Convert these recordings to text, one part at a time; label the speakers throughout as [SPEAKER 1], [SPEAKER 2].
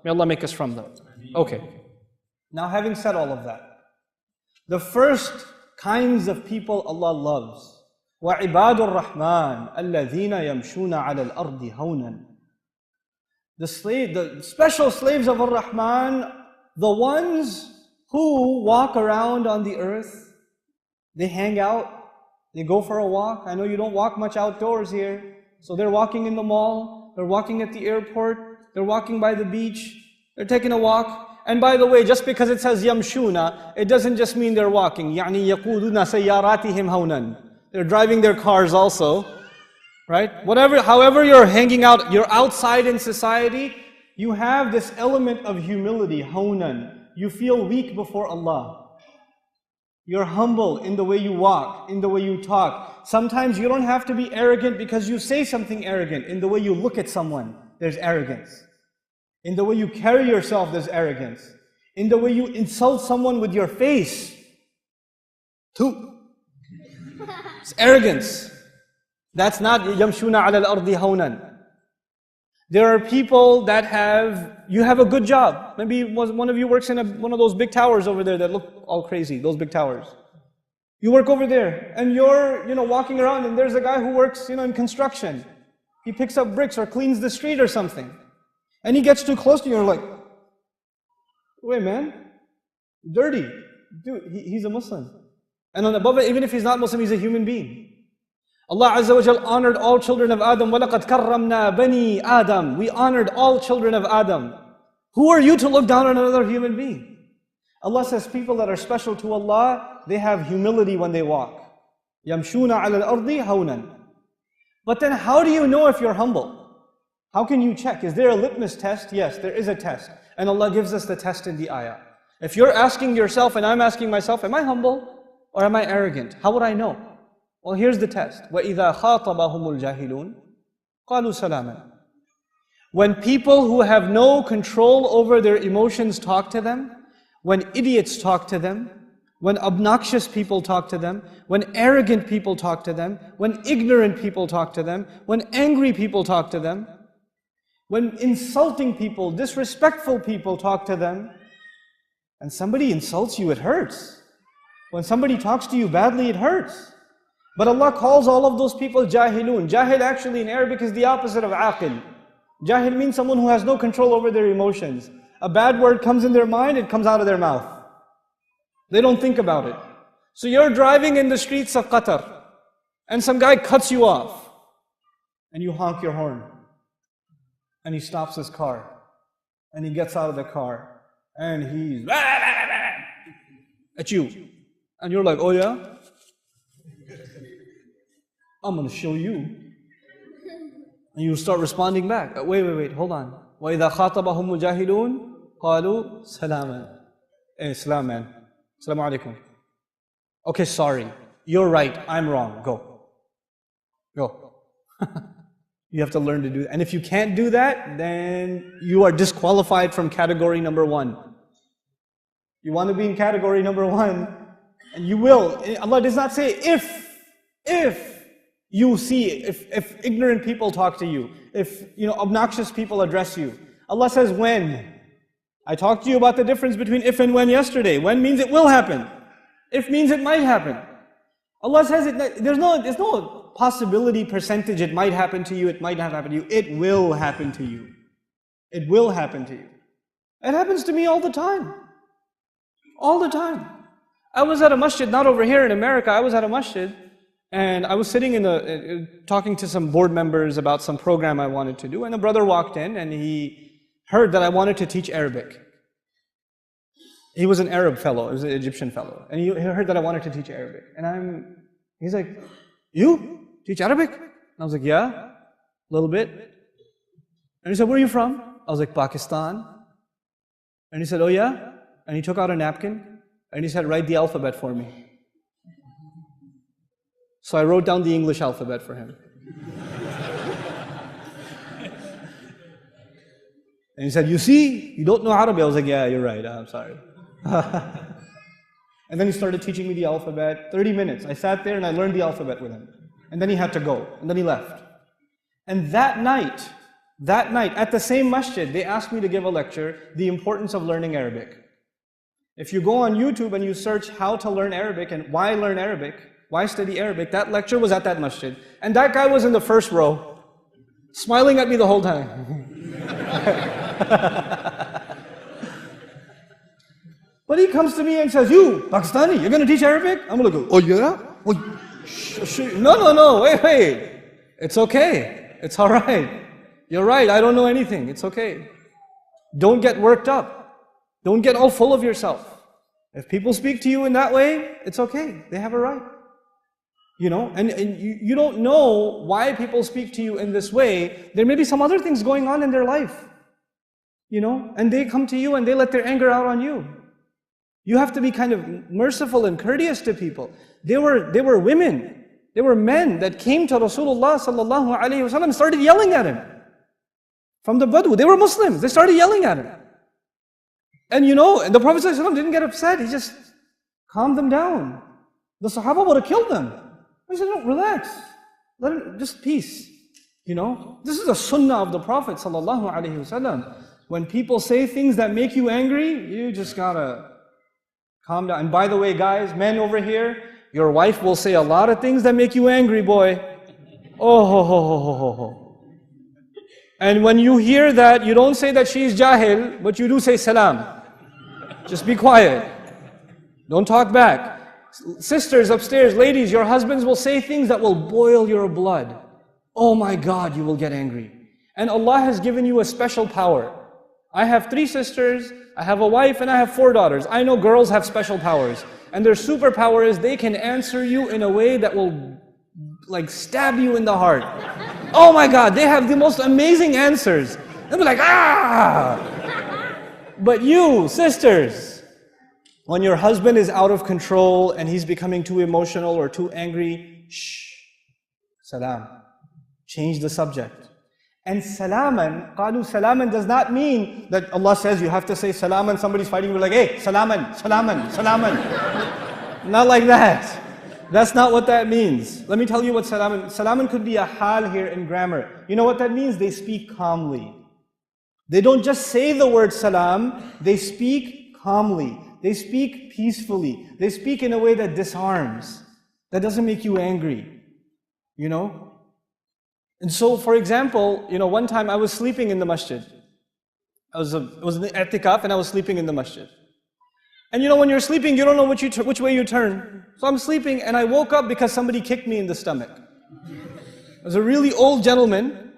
[SPEAKER 1] May Allah make us from them. Okay. Now having said all of that, the first kinds of people Allah loves, وَعِبَادُ الرَّحْمَنِ الَّذِينَ يَمْشُونَ عَلَى الْأَرْضِ هَوْنًا. The special slaves of Ar-Rahman, the ones who walk around on the earth, they hang out, they go for a walk. I know you don't walk much outdoors here, so they're walking in the mall, they're walking at the airport, they're walking by the beach, they're taking a walk. And by the way, just because it says yamshuna, it doesn't just mean they're walking. يعني يقودون سياراتهم هونا. They're driving their cars also, right? However you're hanging out, you're outside in society, you have this element of humility, hawnan. You feel weak before Allah. You're humble in the way you walk, in the way you talk. Sometimes you don't have to be arrogant because you say something arrogant. In the way you look at someone, there's arrogance. In the way you carry yourself, there's arrogance. In the way you insult someone with your face, it's arrogance. That's not yamshuna ala al-ardi hawnan. There are people that you have a good job. Maybe one of you works in one of those big towers over there that look all crazy, those big towers. You work over there and you're walking around and there's a guy who works in construction. He picks up bricks or cleans the street or something. And he gets too close to you and you're like, wait man, dirty. Dude, he's a Muslim. And on above it, even if he's not Muslim, he's a human being. Allah Azza wa Jal honored all children of Adam. وَلَقَدْ كَرَّمْنَا بَنِي Adam. We honored all children of Adam. Who are you to look down on another human being? Allah says people that are special to Allah, they have humility when they walk. يَمْشُونَ عَلَى الْأَرْضِ هَوْنًا. But then how do you know if you're humble? How can you check? Is there a litmus test? Yes, there is a test. And Allah gives us the test in the ayah. If you're asking yourself and I'm asking myself, am I humble or am I arrogant? How would I know? Well, here's the test. وَإِذَا خَاطَبَهُمُ الْجَاهِلُونَ قَالُوا سَلَامًا. When people who have no control over their emotions talk to them, when idiots talk to them, when obnoxious people talk to them, when arrogant people talk to them, when ignorant people talk to them, when angry people talk to them, when insulting people, disrespectful people talk to them, and somebody insults you, it hurts. When somebody talks to you badly, it hurts. But Allah calls all of those people jahilun. Jahil actually in Arabic is the opposite of aqil. Jahil means someone who has no control over their emotions. A bad word comes in their mind, it comes out of their mouth. They don't think about it. So you're driving in the streets of Qatar, and some guy cuts you off, and you honk your horn. And he stops his car, and he gets out of the car, and he's at you. And you're like, oh yeah? I'm going to show you. And you start responding back. Wait, hold on. وَإِذَا خَاطَبَهُمُ الْجَاهِلُونَ قَالُوا سَلَامًا. Hey, salam man. Assalamu alaikum. Okay, sorry. You're right. I'm wrong. Go. You have to learn to do that. And if you can't do that, then you are disqualified from category number 1. You want to be in category number 1, and you will. Allah does not say if you see, if ignorant people talk to you, if obnoxious people address you. Allah says when. I talked to you about the difference between if and when yesterday. When means it will happen. If means it might happen. Allah says there's no possibility percentage it might happen to you, it might not happen to you. It will happen to you. It will happen to you. It happens to me all the time. All the time. I was at a masjid, not over here in America, I was at a masjid, and I was sitting talking to some board members about some program I wanted to do, and a brother walked in and he heard that I wanted to teach Arabic. He was an Arab fellow, he was an Egyptian fellow, and he heard that I wanted to teach Arabic. And he's like, you teach Arabic? And I was like, yeah, a little bit. And he said, where are you from? I was like, Pakistan. And he said, oh yeah? And he took out a napkin, and he said, write the alphabet for me. So I wrote down the English alphabet for him. And he said, you see, you don't know Arabic. I was like, yeah, you're right, I'm sorry. And then he started teaching me the alphabet, 30 minutes. I sat there and I learned the alphabet with him. And then he had to go, and then he left. And that night, That night, at the same masjid, they asked me to give a lecture, the importance of learning Arabic. If you go on YouTube and you search how to learn Arabic and why learn Arabic, why study Arabic, that lecture was at that masjid. And that guy was in the first row, smiling at me the whole time. But he comes to me and says, "You, Pakistani, you're going to teach Arabic?" I'm going to go, "Oh yeah? No, wait. It's okay. It's all right. You're right, I don't know anything. It's okay. Don't get worked up. Don't get all full of yourself. If people speak to you in that way, it's okay. They have a right. You know, and you don't know why people speak to you in this way. There may be some other things going on in their life. You know, and they come to you and they let their anger out on you. You have to be kind of merciful and courteous to people. They were women. They were men that came to Rasulullah sallallahu alaihi wasallam and started yelling at him. From the Badu. They were Muslims. They started yelling at him. And you know, and the Prophet ﷺ didn't get upset. He just calmed them down. The Sahaba would have killed them. He said, "No, relax. Let him, just peace." You know, this is a sunnah of the Prophet ﷺ. When people say things that make you angry, you just gotta calm down. And by the way, guys, men over here, your wife will say a lot of things that make you angry, boy. Oh, ho, ho, ho, ho, ho, ho. And when you hear that, you don't say that she's jahil, but you do say salam. Just be quiet. Don't talk back. Sisters upstairs, ladies, your husbands will say things that will boil your blood. Oh my God, you will get angry. And Allah has given you a special power. I have 3 sisters, I have a wife, and I have 4 daughters. I know girls have special powers. And their superpower is they can answer you in a way that will like stab you in the heart. Oh my God, they have the most amazing answers. They'll be like, ah! But you, sisters, when your husband is out of control and he's becoming too emotional or too angry, shh, salam. Change the subject. And salaman, qalu salaman does not mean that Allah says you have to say salaman, somebody's fighting, you're like, hey, salaman. Not like that. That's not what that means. Let me tell you what salaman. Salaman could be a hal here in grammar. You know what that means? They speak calmly. They don't just say the word salam, they speak calmly. They speak peacefully. They speak in a way that disarms, that doesn't make you angry. You know? And so, for example, you know, one time I was sleeping in the masjid. I was in the i'tikaf and I was sleeping in the masjid. And you know, when you're sleeping, you don't know which way you turn. So I'm sleeping and I woke up because somebody kicked me in the stomach. There was a really old gentleman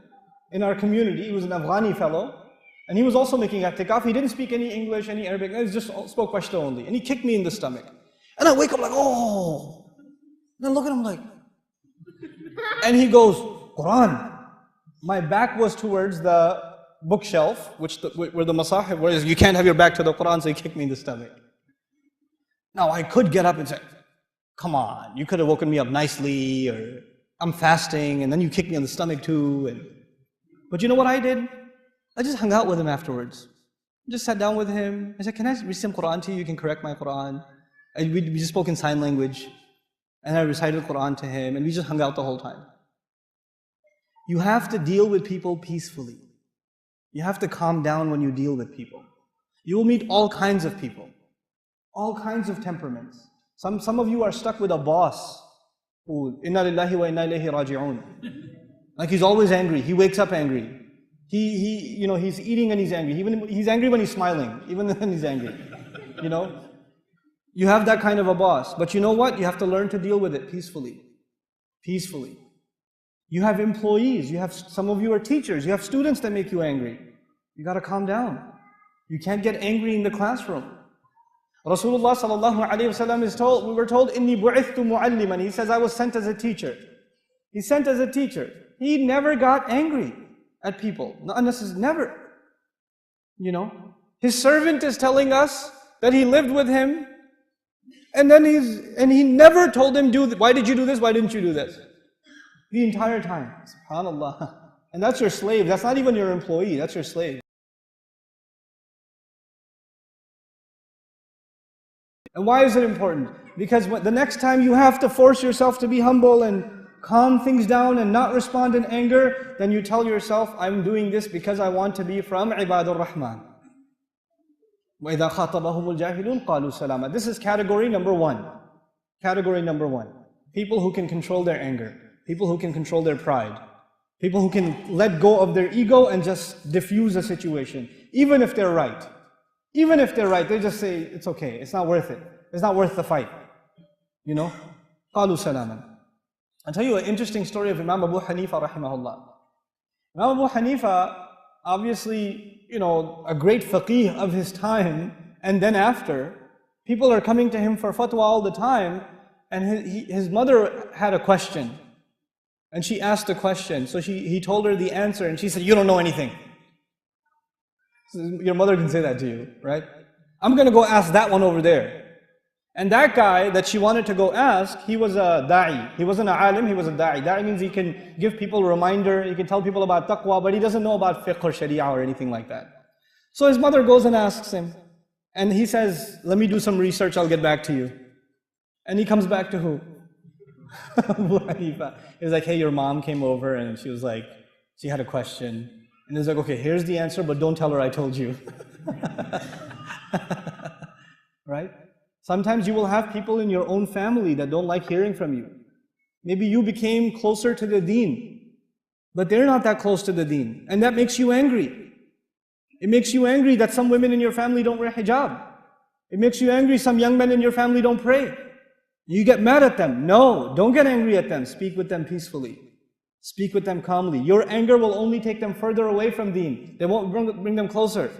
[SPEAKER 1] in our community. He was an Afghani fellow. And he was also making i'tikaf. He didn't speak any English, any Arabic. He just spoke Pashto only. And he kicked me in the stomach. And I wake up like, oh. And I look at him like. And he goes, Quran. My back was towards the bookshelf, where the masahif, whereas you can't have your back to the Quran, so he kicked me in the stomach. Now I could get up and say, come on, you could have woken me up nicely, or I'm fasting, and then you kicked me on the stomach too. But you know what I did? I just hung out with him afterwards. I just sat down with him. I said, can I read some Quran to you? You can correct my Quran. And we just spoke in sign language. And I recited Quran to him, and we just hung out the whole time. You have to deal with people peacefully. You have to calm down when you deal with people. You will meet all kinds of people. All kinds of temperaments. Some of you are stuck with a boss who, inna lillahi wa inna ilayhi raji'un. Like he's always angry. He wakes up angry. He's eating and he's angry. He's angry when he's smiling, even when he's angry. You know? You have that kind of a boss. But you know what? You have to learn to deal with it peacefully. Peacefully. You have employees. Some of you are teachers. You have students that make you angry. You got to calm down. You can't get angry in the classroom. Rasulullah sallallahu alaihi wasallam we were told, Inni bu'ithtu mu'alliman. He says, I was sent as a teacher. He's sent as a teacher. He never got angry at people. Never. You know? His servant is telling us that he lived with him, and he never told him, why did you do this? Why didn't you do this? The entire time. SubhanAllah. And that's your slave. That's not even your employee. That's your slave. And why is it important? Because the next time you have to force yourself to be humble and calm things down and not respond in anger, then you tell yourself, I'm doing this because I want to be from Ibadur Rahman. وَإِذَا خَاطَبَهُمُ الْجَاهِلُونَ قَالُوا سَلَامًا. This is category number one. Category number one. People who can control their anger. People who can control their pride. People who can let go of their ego and just diffuse a situation. Even if they're right. Even if they're right, they just say, it's okay, it's not worth it. It's not worth the fight. You know? قَالُوا سَلَامًا. I'll tell you an interesting story of Imam Abu Hanifa rahimahullah. Imam Abu Hanifa, obviously, a great faqih of his time, and then after, people are coming to him for fatwa all the time, and his mother had a question. And she asked a question, so he told her the answer, and she said, you don't know anything. Your mother can say that to you, right? I'm going to go ask that one over there. And that guy that she wanted to go ask, he was a da'i. He wasn't an alim, he was a da'i. Da'i means he can give people a reminder, he can tell people about taqwa, but he doesn't know about fiqh or sharia or anything like that. So his mother goes and asks him, and he says, let me do some research, I'll get back to you. And he comes back to who? Abu Hanifa. He's like, hey, your mom came over and she was like, she had a question. And he's like, okay, here's the answer, but don't tell her I told you. Right? Sometimes you will have people in your own family that don't like hearing from you. Maybe you became closer to the deen, but they're not that close to the deen. And that makes you angry. It makes you angry that some women in your family don't wear hijab. It makes you angry some young men in your family don't pray. You get mad at them. No, don't get angry at them. Speak with them peacefully. Speak with them calmly. Your anger will only take them further away from deen. They won't bring them closer.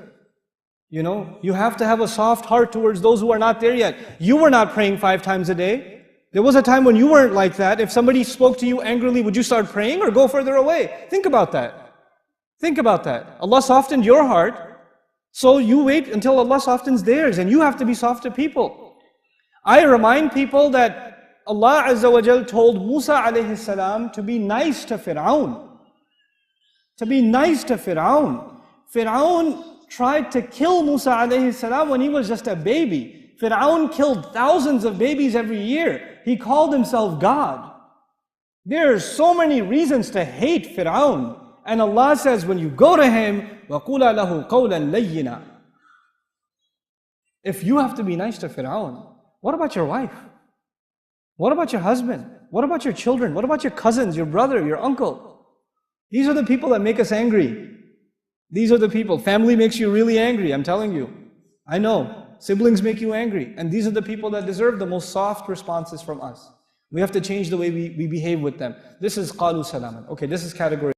[SPEAKER 1] You have to have a soft heart towards those who are not there yet. You were not praying 5 times a day. There was a time when you weren't like that. If somebody spoke to you angrily, would you start praying or go further away? Think about that. Think about that. Allah softened your heart, so you wait until Allah softens theirs, and you have to be soft to people. I remind people that Allah Azza wa Jal told Musa alayhi salam to be nice to Fir'aun. To be nice to Fir'aun. Fir'aun tried to kill Musa alayhi salam when he was just a baby. Fir'aun killed thousands of babies every year. He called himself God. There are so many reasons to hate Fir'aun. And Allah says, when you go to him, وَقُولَ لَهُ قَوْلًا لَيِّنًا. If you have to be nice to Fir'aun, what about your wife? What about your husband? What about your children? What about your cousins, your brother, your uncle? These are the people that make us angry. These are the people. Family makes you really angry, I'm telling you. I know. Siblings make you angry. And these are the people that deserve the most soft responses from us. We have to change the way we behave with them. This is قَالُوا سَلَامًا. Okay, this is category.